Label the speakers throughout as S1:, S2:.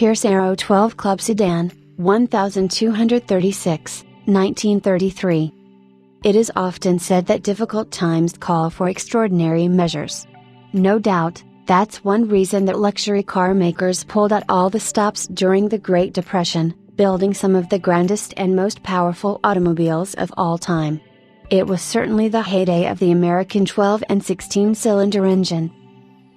S1: Pierce Arrow 12 Club Sedan, 1236, 1933. It is often said that difficult times call for extraordinary measures. No doubt, that's one reason that luxury car makers pulled out all the stops during the Great Depression, building some of the grandest and most powerful automobiles of all time. It was certainly the heyday of the American 12 and 16-cylinder engine.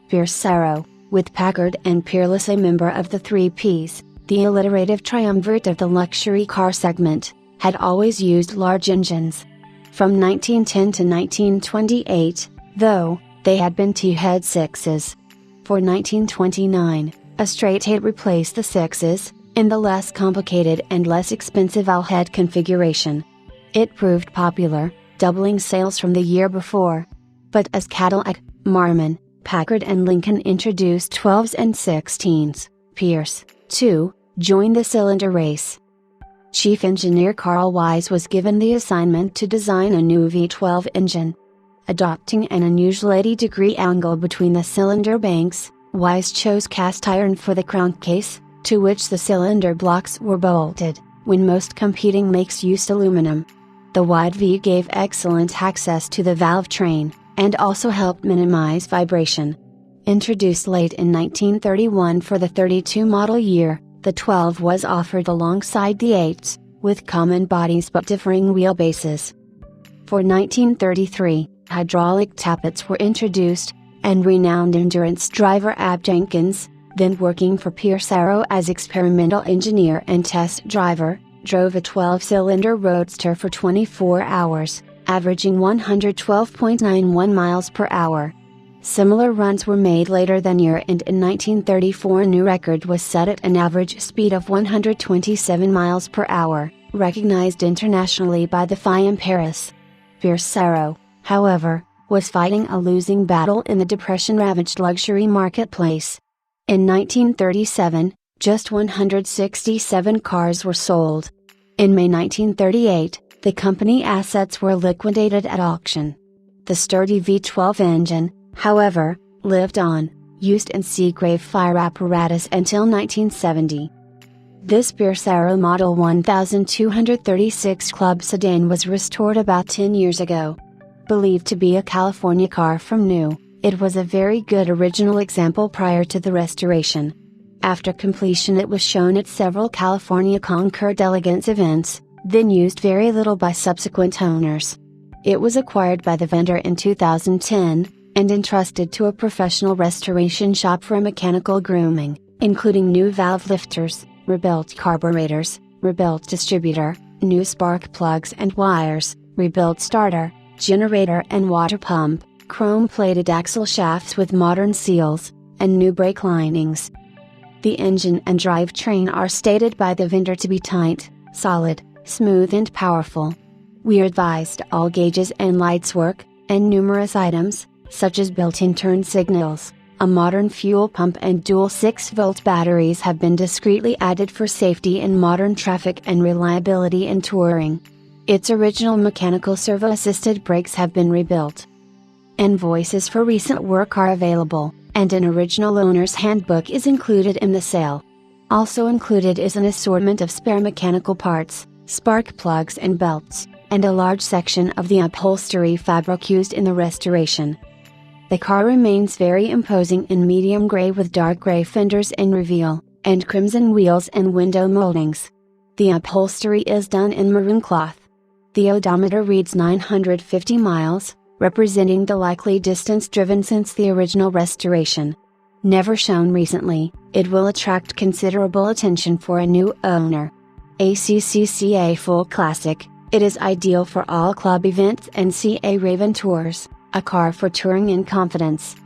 S1: Pierce Arrow, with Packard and Peerless a member of the Three Ps, the alliterative triumvirate of the luxury car segment, had always used large engines. From 1910 to 1928, though, they had been T-head sixes. For 1929, a straight 8 replaced the sixes, in the less complicated and less expensive all-head configuration. It proved popular, doubling sales from the year before. But as Cadillac, Marmon, Packard and Lincoln introduced 12s and 16s, Pierce, too, joined the cylinder race. Chief engineer Carl Wise was given the assignment to design a new V12 engine. Adopting an unusual 80-degree angle between the cylinder banks, Wise chose cast iron for the crankcase, to which the cylinder blocks were bolted, when most competing makes used aluminum. The wide V gave excellent access to the valve train, and also helped minimize vibration. Introduced late in 1931 for the 32 model year, the 12 was offered alongside the 8s, with common bodies but differing wheelbases. For 1933, hydraulic tappets were introduced, and renowned endurance driver Ab Jenkins, then working for Pierce Arrow as experimental engineer and test driver, drove a 12-cylinder roadster for 24 hours, averaging 112.91 miles per hour. Similar runs were made later that year, and in 1934 a new record was set at an average speed of 127 miles per hour, recognized internationally by the FIA in Paris. Pierce Arrow, however, was fighting a losing battle in the Depression-ravaged luxury marketplace. In 1937, just 167 cars were sold. In May 1938, the company assets were liquidated at auction. The sturdy V12 engine, however, lived on, used in Seagrave fire apparatus until 1970. This Pierce Arrow Model 1236 Club Sedan was restored about 10 years ago. Believed to be a California car from new, it was a very good original example prior to the restoration. After completion it was shown at several California Concours d'Elegance events, then used very little by subsequent owners. It was acquired by the vendor in 2010, and entrusted to a professional restoration shop for mechanical grooming, including new valve lifters, rebuilt carburetors, rebuilt distributor, new spark plugs and wires, rebuilt starter, generator and water pump, chrome-plated axle shafts with modern seals, and new brake linings. The engine and drivetrain are stated by the vendor to be tight, solid, smooth and powerful. We are advised all gauges and lights work, and numerous items, such as built-in turn signals, a modern fuel pump and dual 6-volt batteries have been discreetly added for safety in modern traffic and reliability in touring. Its original mechanical servo-assisted brakes have been rebuilt. Invoices for recent work are available, and an original owner's handbook is included in the sale. Also included is an assortment of spare mechanical parts, spark plugs and belts, and a large section of the upholstery fabric used in the restoration. The car remains very imposing in medium gray with dark gray fenders and reveal, and crimson wheels and window moldings. The upholstery is done in maroon cloth. The odometer reads 950 miles, representing the likely distance driven since the original restoration. Never shown recently, it will attract considerable attention for a new owner. ACCCA Full Classic, it is ideal for all club events and CA Raven tours, a car for touring in confidence.